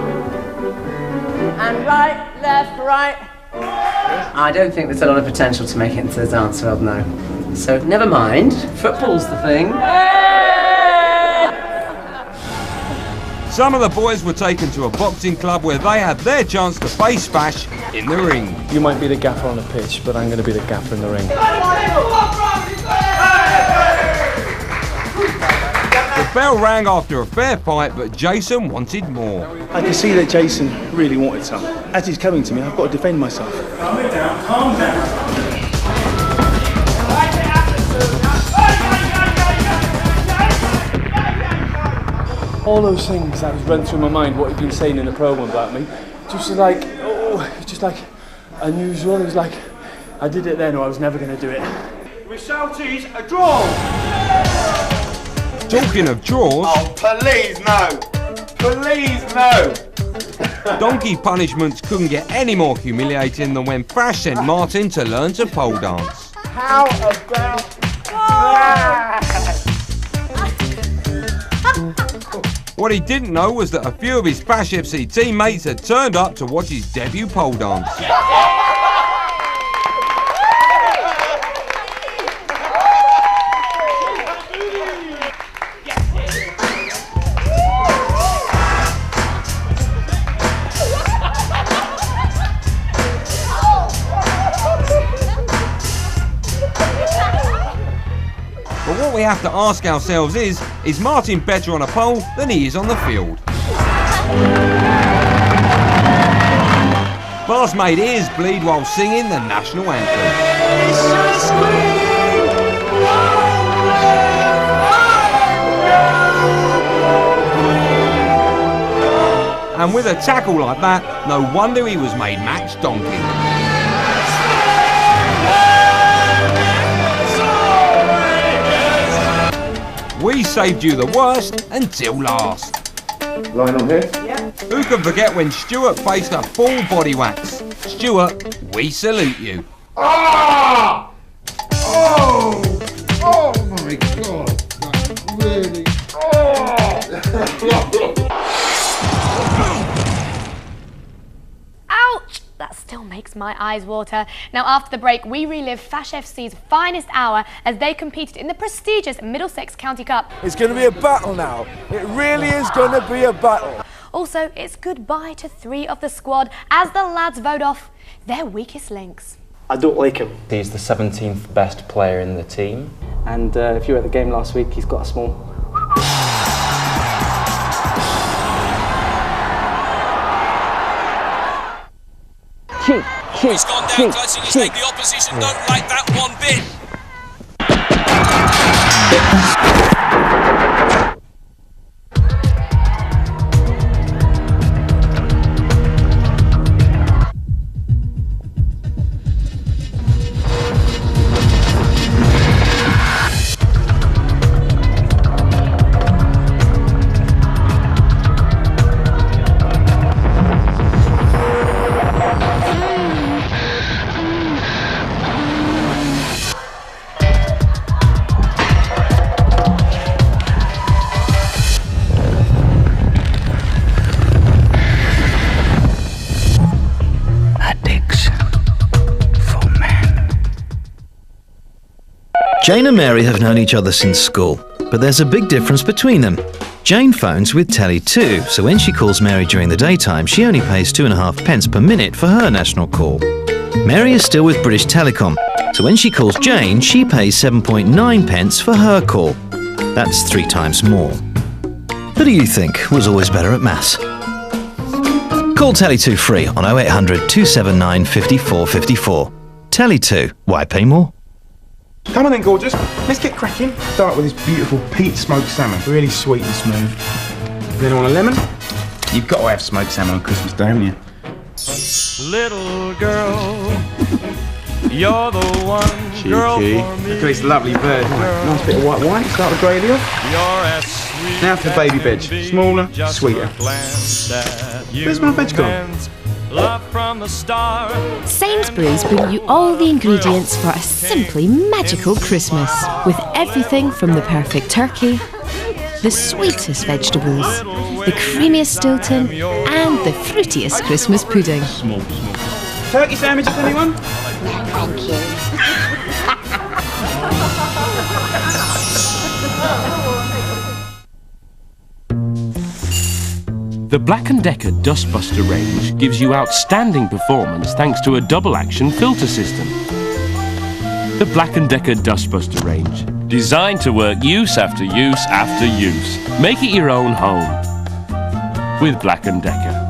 And right, left, right. I don't think there's a lot of potential to make it into the dance world now. So never mind. Football's the thing. Some of the boys were taken to a boxing club where they had their chance to face Fash in the ring. You might be the gaffer on the pitch, but I'm going to be the gaffer in the ring. The bell rang after a fair fight, but Jason wanted more. I can see that Jason really wanted some. As he's coming to me, I've got to defend myself. Calm it down, calm down. All those things that was run through my mind, what he'd been saying in the programme about me, just like, just like unusual. It was like, I did it then or I was never going to do it. Resulties a draw. Talking of draws... Oh, please no! Please no! Donkey punishments couldn't get any more humiliating than when Fash sent Martin to learn to pole dance. How about that? What he didn't know was that a few of his Fash FC teammates had turned up to watch his debut pole dance. But what we have to ask ourselves is Martin better on a pole than he is on the field? Bars made ears bleed while singing the national anthem. And with a tackle like that, no wonder he was made match donkey. We saved you the worst until last. Line on here? Yeah. Who can forget when Stuart faced a full body wax? Stuart, we salute you. Ah! Oh! Oh my God! That's really... Ouch! That still makes my eyes water. Now, after the break, we relive Fash FC's finest hour as they competed in the prestigious Middlesex County Cup. It's going to be a battle now. It really is going to be a battle. Also, it's goodbye to 3 of the squad as the lads vote off their weakest links. I don't like him. He's the 17th best player in the team. And if you were at the game last week, he's got a small... He's gone down, closing his leg. The opposition don't like that one bit. Jane and Mary have known each other since school, but there's a big difference between them. Jane phones with Tele2, so when she calls Mary during the daytime, she only pays 2.5 pence per minute for her national call. Mary is still with British Telecom, so when she calls Jane, she pays 7.9 pence for her call. That's 3 times more. Who do you think was always better at maths? Call Tele2 free on 0800 279 5454. Tele2, why pay more? Come on then, gorgeous. Let's get cracking. Start with this beautiful peat smoked salmon. Really sweet and smooth. Then on a lemon. You've got to have smoked salmon on Christmas Day, haven't you? Little girl, you're the one. Cheeky. Girl for me. Look at this lovely bird. Right, nice bit of white wine. Start the gravy off. You're as sweet. Now for baby veg. Smaller, sweeter. Where's my veg gone? Love from the start. Sainsbury's bring you all the ingredients for a simply magical Christmas, with everything from the perfect turkey, the sweetest vegetables, the creamiest Stilton, and the fruitiest Christmas pudding. Small. Turkey sandwiches, anyone? Thank you. The Black & Decker Dustbuster range gives you outstanding performance thanks to a double-action filter system. The Black & Decker Dustbuster range, designed to work use after use after use. Make it your own home with Black & Decker.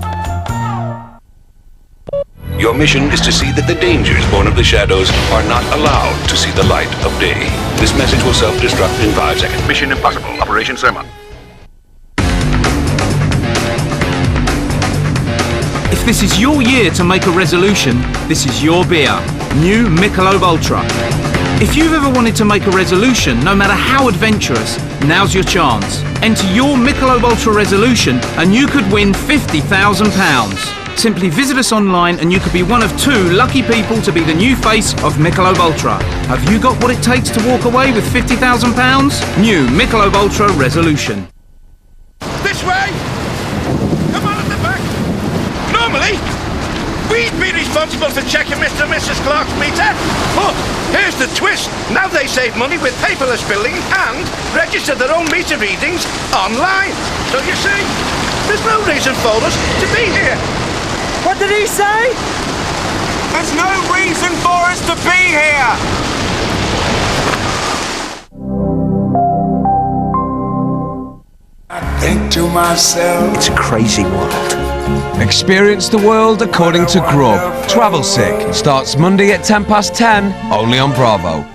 Your mission is to see that the dangers born of the shadows are not allowed to see the light of day. This message will self-destruct in 5 seconds. Mission impossible. Operation Sermon. If this is your year to make a resolution, this is your beer. New Michelob Ultra. If you've ever wanted to make a resolution, no matter how adventurous, now's your chance. Enter your Michelob Ultra resolution and you could win £50,000. Simply visit us online and you could be one of 2 lucky people to be the new face of Michelob Ultra. Have you got what it takes to walk away with £50,000? New Michelob Ultra resolution. This way! Come on at the back! Normally, we'd be responsible for checking Mr. and Mrs. Clark's meter. But here's the twist. Now they save money with paperless billing and register their own meter readings online. So you see, there's no reason for us to be here. What did he say? There's no reason for us to be here. I think to myself, it's a crazy world. Experience the world according to Grub. Travel Sick starts Monday at 10:10, only on Bravo.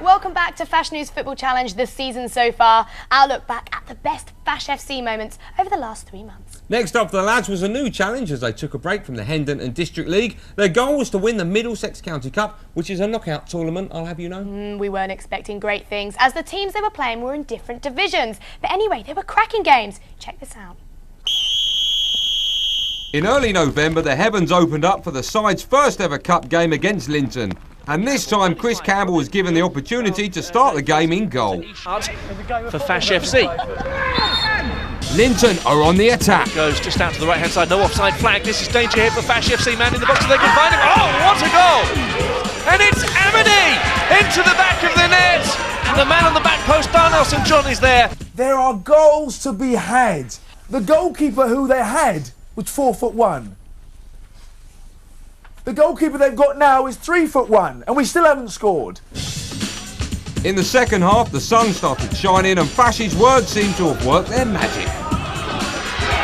Welcome back to Fash News Football Challenge this season so far. Our look back at the best Fash FC moments over the last 3 months. Next up for the lads was a new challenge as they took a break from the Hendon and District League. Their goal was to win the Middlesex County Cup, which is a knockout tournament, I'll have you know. We weren't expecting great things as the teams they were playing were in different divisions. But anyway, they were cracking games. Check this out. In early November, the heavens opened up for the side's first ever cup game against Linton. And this time, Chris Campbell was given the opportunity to start the game in goal. For Fash FC. Linton are on the attack. Goes just out to the right-hand side, no offside flag. This is danger here for Fash FC. Man in the box, so they can find him. Oh, what a goal! And it's Amity into the back of the net. And the man on the back post, Darnell St John, is there. There are goals to be had. The goalkeeper who they had was 4'1". The goalkeeper they've got now is 3'1", and we still haven't scored. In the second half, the sun started shining and Fash's words seemed to have worked their magic.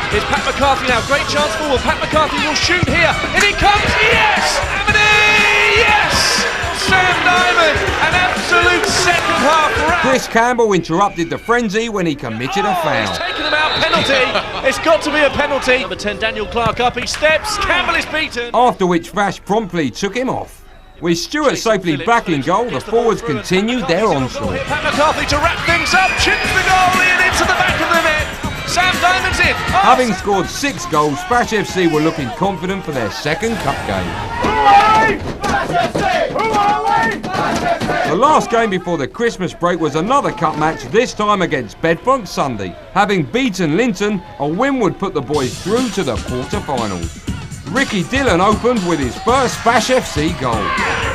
Here's Pat McCarthy now, great chance forward. Pat McCarthy will shoot here, and it comes, yes! Amity, yes! Sam Diamond, an absolute second half round. Chris Campbell interrupted the frenzy when he committed a foul. He's taken him out, penalty. It's got to be a penalty. Number 10, Daniel Clark up, he steps, Campbell is beaten. After which Fash promptly took him off. With Stewart safely back in goal, the forwards continued their onslaught. Pat McCarthy to wrap things up, chips the goalie and into the back of the net. Sam Diamond's in. Having scored 6 goals, Fash FC were looking confident for their second cup game. The last game before the Christmas break was another cup match, this time against Bedfont Sunday. Having beaten Linton, a win would put the boys through to the quarter-finals. Ricky Dillon opened with his first Fash FC goal,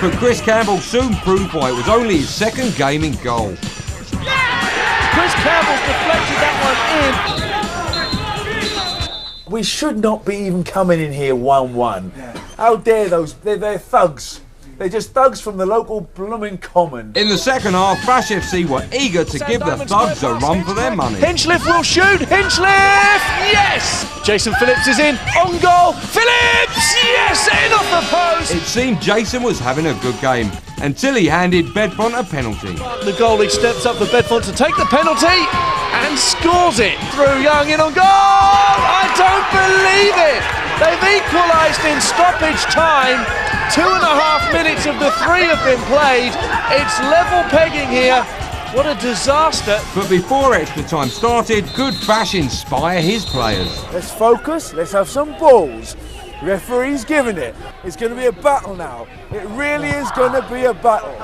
but Chris Campbell soon proved why it was only his second game in goal. Chris Campbell's deflected that one in. We should not be even coming in here 1-1. How dare those? They're thugs. They're just thugs from the local blooming common. In the second half, Fash FC were eager to give the thugs a run for their money. Hinchcliffe will shoot, Hinchcliffe, yes! Jason Phillips is in, on goal, Phillips, yes, in off the post! It seemed Jason was having a good game, until he handed Bedfont a penalty. The goalie steps up for Bedfont to take the penalty, and scores it through Young in on goal! I don't believe it! They've equalised in stoppage time. 2.5 minutes of the 3 have been played. It's level pegging here. What a disaster. But before extra time started, could Fash inspire his players? Let's focus, let's have some balls. Referee's giving it. It's going to be a battle now. It really is going to be a battle.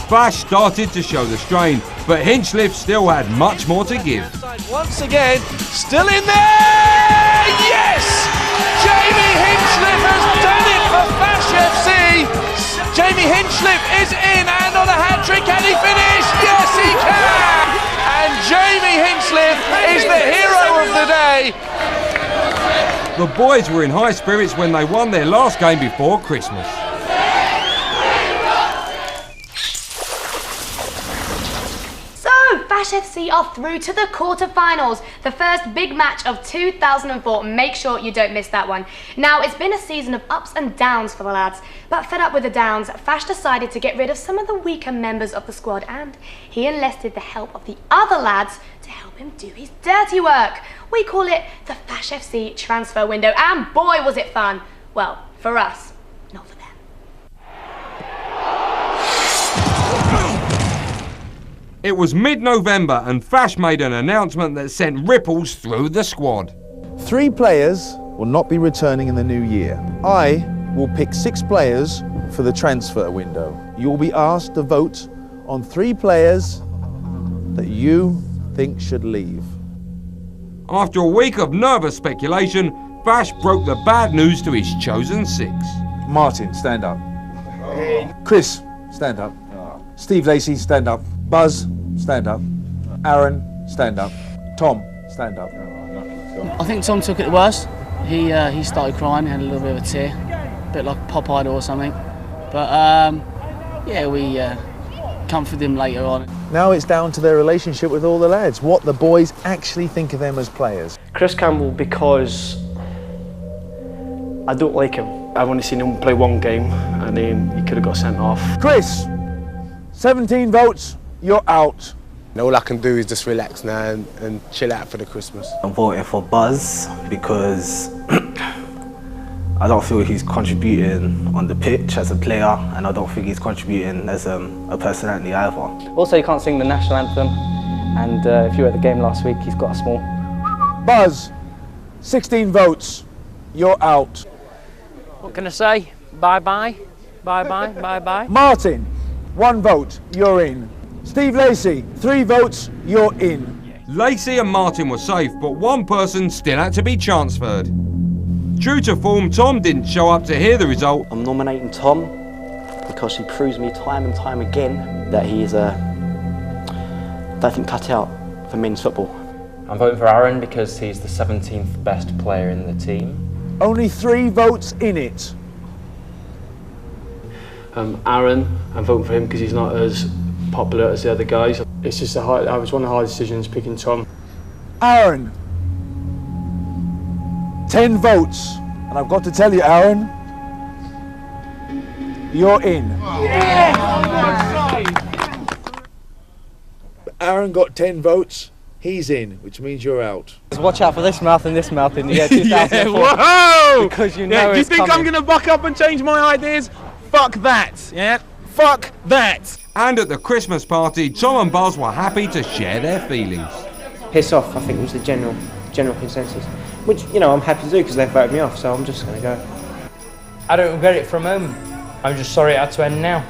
Fash started to show the strain, but Hinchcliffe still had much more to give. Once again, still in there! Yes! Jamie Hinchcliffe has done it for Fash FC! Jamie Hinchcliffe is in and on a hat-trick, can he finish? Yes, he can! And Jamie Hinchcliffe is the hero of the day! The boys were in high spirits when they won their last game before Christmas. Fash FC are through to the quarter-finals, the first big match of 2004. Make sure you don't miss that one. Now, it's been a season of ups and downs for the lads, but fed up with the downs, Fash decided to get rid of some of the weaker members of the squad, and he enlisted the help of the other lads to help him do his dirty work. We call it the Fash FC transfer window, and boy was it fun. Well, for us, not for them. It was mid-November and Fash made an announcement that sent ripples through the squad. 3 players will not be returning in the new year. I will pick 6 players for the transfer window. You will be asked to vote on 3 players that you think should leave. After a week of nervous speculation, Fash broke the bad news to his chosen 6. Martin, stand up. Chris, stand up. Steve Lacey, stand up. Buzz, stand up. Aaron, stand up. Tom, stand up. I think Tom took it the worst. He started crying, had a little bit of a tear, a bit like Pop Idol or something. But yeah, we comforted him later on. Now it's down to their relationship with all the lads, what the boys actually think of them as players. Chris Campbell, because I don't like him. I've only seen him play 1 game and then he could have got sent off. Chris, 17 votes. You're out. All I can do is just relax now and chill out for the Christmas. I'm voting for Buzz because I don't feel he's contributing on the pitch as a player, and I don't think he's contributing as a personality either. Also, he can't sing the national anthem, and if you were at the game last week, he's got a small. Buzz, 16 votes. You're out. What can I say? Bye-bye, bye-bye, bye-bye. Martin, 1 vote. You're in. Steve Lacey, 3 votes, you're in. Lacey and Martin were safe, but one person still had to be transferred. True to form, Tom didn't show up to hear the result. I'm nominating Tom because he proves me time and time again that he is cut out for men's football. I'm voting for Aaron because he's the 17th best player in the team. Only 3 votes in it. Aaron, I'm voting for him because he's not as popular as the other guys. It's just I was one of the hard decisions picking Tom. Aaron, 10 votes. And I've got to tell you, Aaron, you're in. Aaron got 10 votes. He's in, which means you're out. Watch out for this mouth and this mouth in the year 2004. Whoa! Because you know yeah, you it's think coming. I'm going to buck up and change my ideas? Fuck that, yeah? Fuck that! And at the Christmas party, Tom and Buzz were happy to share their feelings. Piss off, I think, was the general consensus. Which, you know, I'm happy to do because they've voted me off, so I'm just going to go. I don't regret it for a moment. I'm just sorry it had to end now.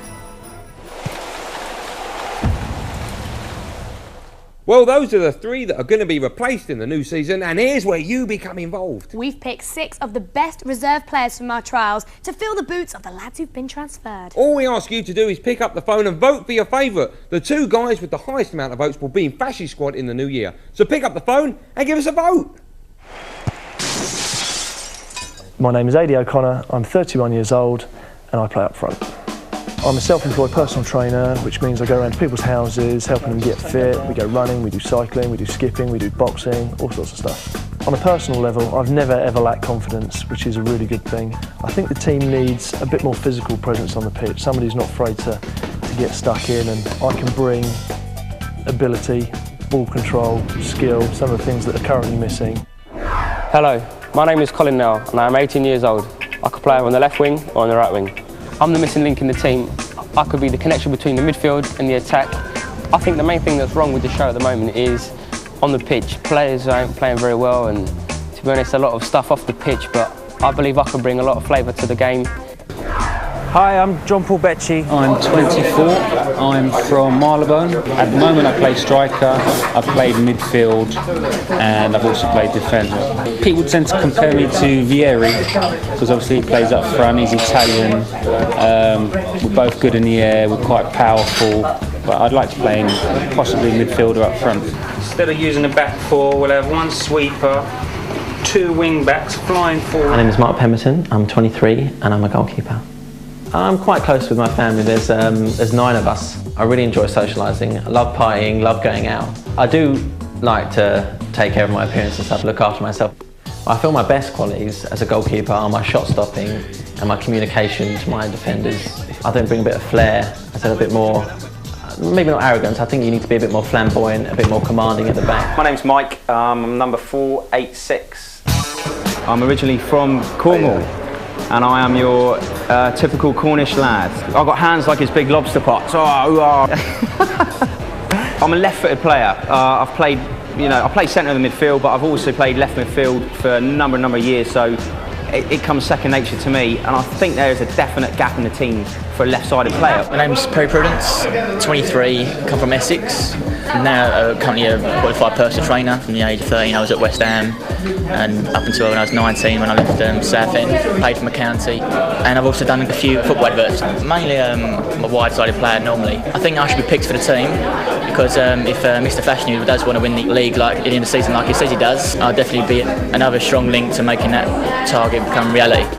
Well, those are the 3 that are going to be replaced in the new season, and here's where you become involved. We've picked 6 of the best reserve players from our trials to fill the boots of the lads who've been transferred. All we ask you to do is pick up the phone and vote for your favourite. The 2 guys with the highest amount of votes will be in Fash's squad in the new year. So pick up the phone and give us a vote. My name is Adi O'Connor, I'm 31 years old and I play up front. I'm a self-employed personal trainer, which means I go around to people's houses, helping them get fit. We go running, we do cycling, we do skipping, we do boxing, all sorts of stuff. On a personal level, I've never ever lacked confidence, which is a really good thing. I think the team needs a bit more physical presence on the pitch, somebody who's not afraid to get stuck in, and I can bring ability, ball control, skill, some of the things that are currently missing. Hello, my name is Colin Nell and I'm 18 years old. I could play on the left wing or on the right wing. I'm the missing link in the team. I could be the connection between the midfield and the attack. I think the main thing that's wrong with the show at the moment is on the pitch. Players aren't playing very well, and to be honest, a lot of stuff off the pitch, but I believe I can bring a lot of flavour to the game. Hi, I'm John Paul Becchi. I'm 24, I'm from Marylebone. At the moment I play striker, I've played midfield and I've also played defender. People tend to compare me to Vieri because obviously he plays up front, he's Italian, we're both good in the air, we're quite powerful, but I'd like to play in possibly midfielder up front. Instead of using a back 4, we'll have 1 sweeper, 2 wing backs flying forward. My name is Mark Pemberton, I'm 23 and I'm a goalkeeper. I'm quite close with my family. There's 9 of us. I really enjoy socialising. I love partying, love going out. I do like to take care of my appearance and stuff, look after myself. I feel my best qualities as a goalkeeper are my shot stopping and my communication to my defenders. I think bring a bit of flair, I said a bit more, maybe not arrogance, I think you need to be a bit more flamboyant, a bit more commanding at the back. My name's Mike, I'm number 486. I'm originally from Cornwall. And I am your typical Cornish lad. I've got hands like his big lobster pots. I'm a left-footed player. I've played, I play centre of the midfield, but I've also played left midfield for a number of years, so it comes second nature to me, and I think there is a definite gap in the team for a left-sided player. My name's Perry Prudence, 23, come from Essex. Now currently a qualified personal trainer. From the age of 13 I was at West Ham, and up until when I was 19 when I left Southend, played for my county, and I've also done a few football adverts. Mainly I'm a wide-sided player normally. I think I should be picked for the team because if Mr Fashion does want to win the league like at the end of the season like he says he does, I'll definitely be another strong link to making that target become reality.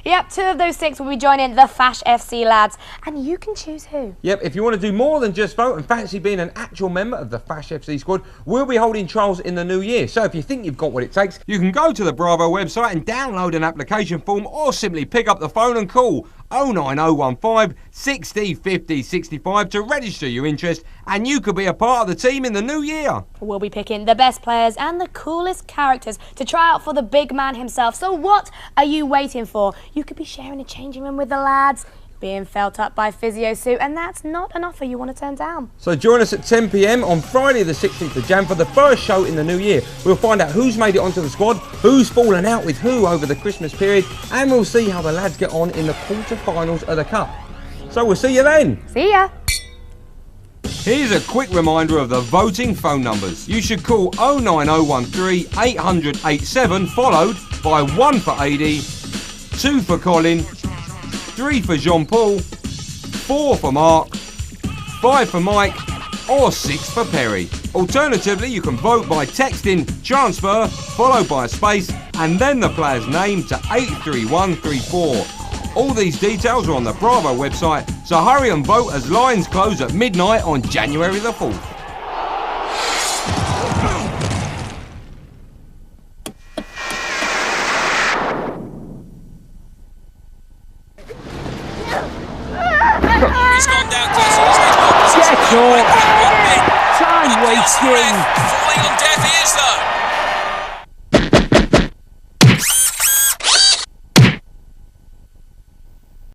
Yep, 2 of those 6 will be joining the Fash FC lads, and you can choose who. Yep, if you want to do more than just vote and fancy being an actual member of the Fash FC squad, we'll be holding trials in the new year. So if you think you've got what it takes, you can go to the Bravo website and download an application form, or simply pick up the phone and call 09015 60 50 65 to register your interest, and you could be a part of the team in the new year. We'll be picking the best players and the coolest characters to try out for the big man himself. So what are you waiting for? You could be sharing a changing room with the lads, being felt up by Physio Suit, and that's not an offer you want to turn down. So join us at 10 PM on Friday the 16th of Jan for the first show in the new year. We'll find out who's made it onto the squad, who's fallen out with who over the Christmas period, and we'll see how the lads get on in the quarter-finals of the Cup. So we'll see you then. See ya. Here's a quick reminder of the voting phone numbers. You should call 09013 800 87 followed by 1 for Adi, 2 for Colin, 3 for Jean-Paul, 4 for Mark, 5 for Mike, or 6 for Perry. Alternatively, you can vote by texting transfer followed by a space and then the player's name to 83134. All these details are on the Bravo website, so hurry and vote as lines close at midnight on January the 4th. Time wasting!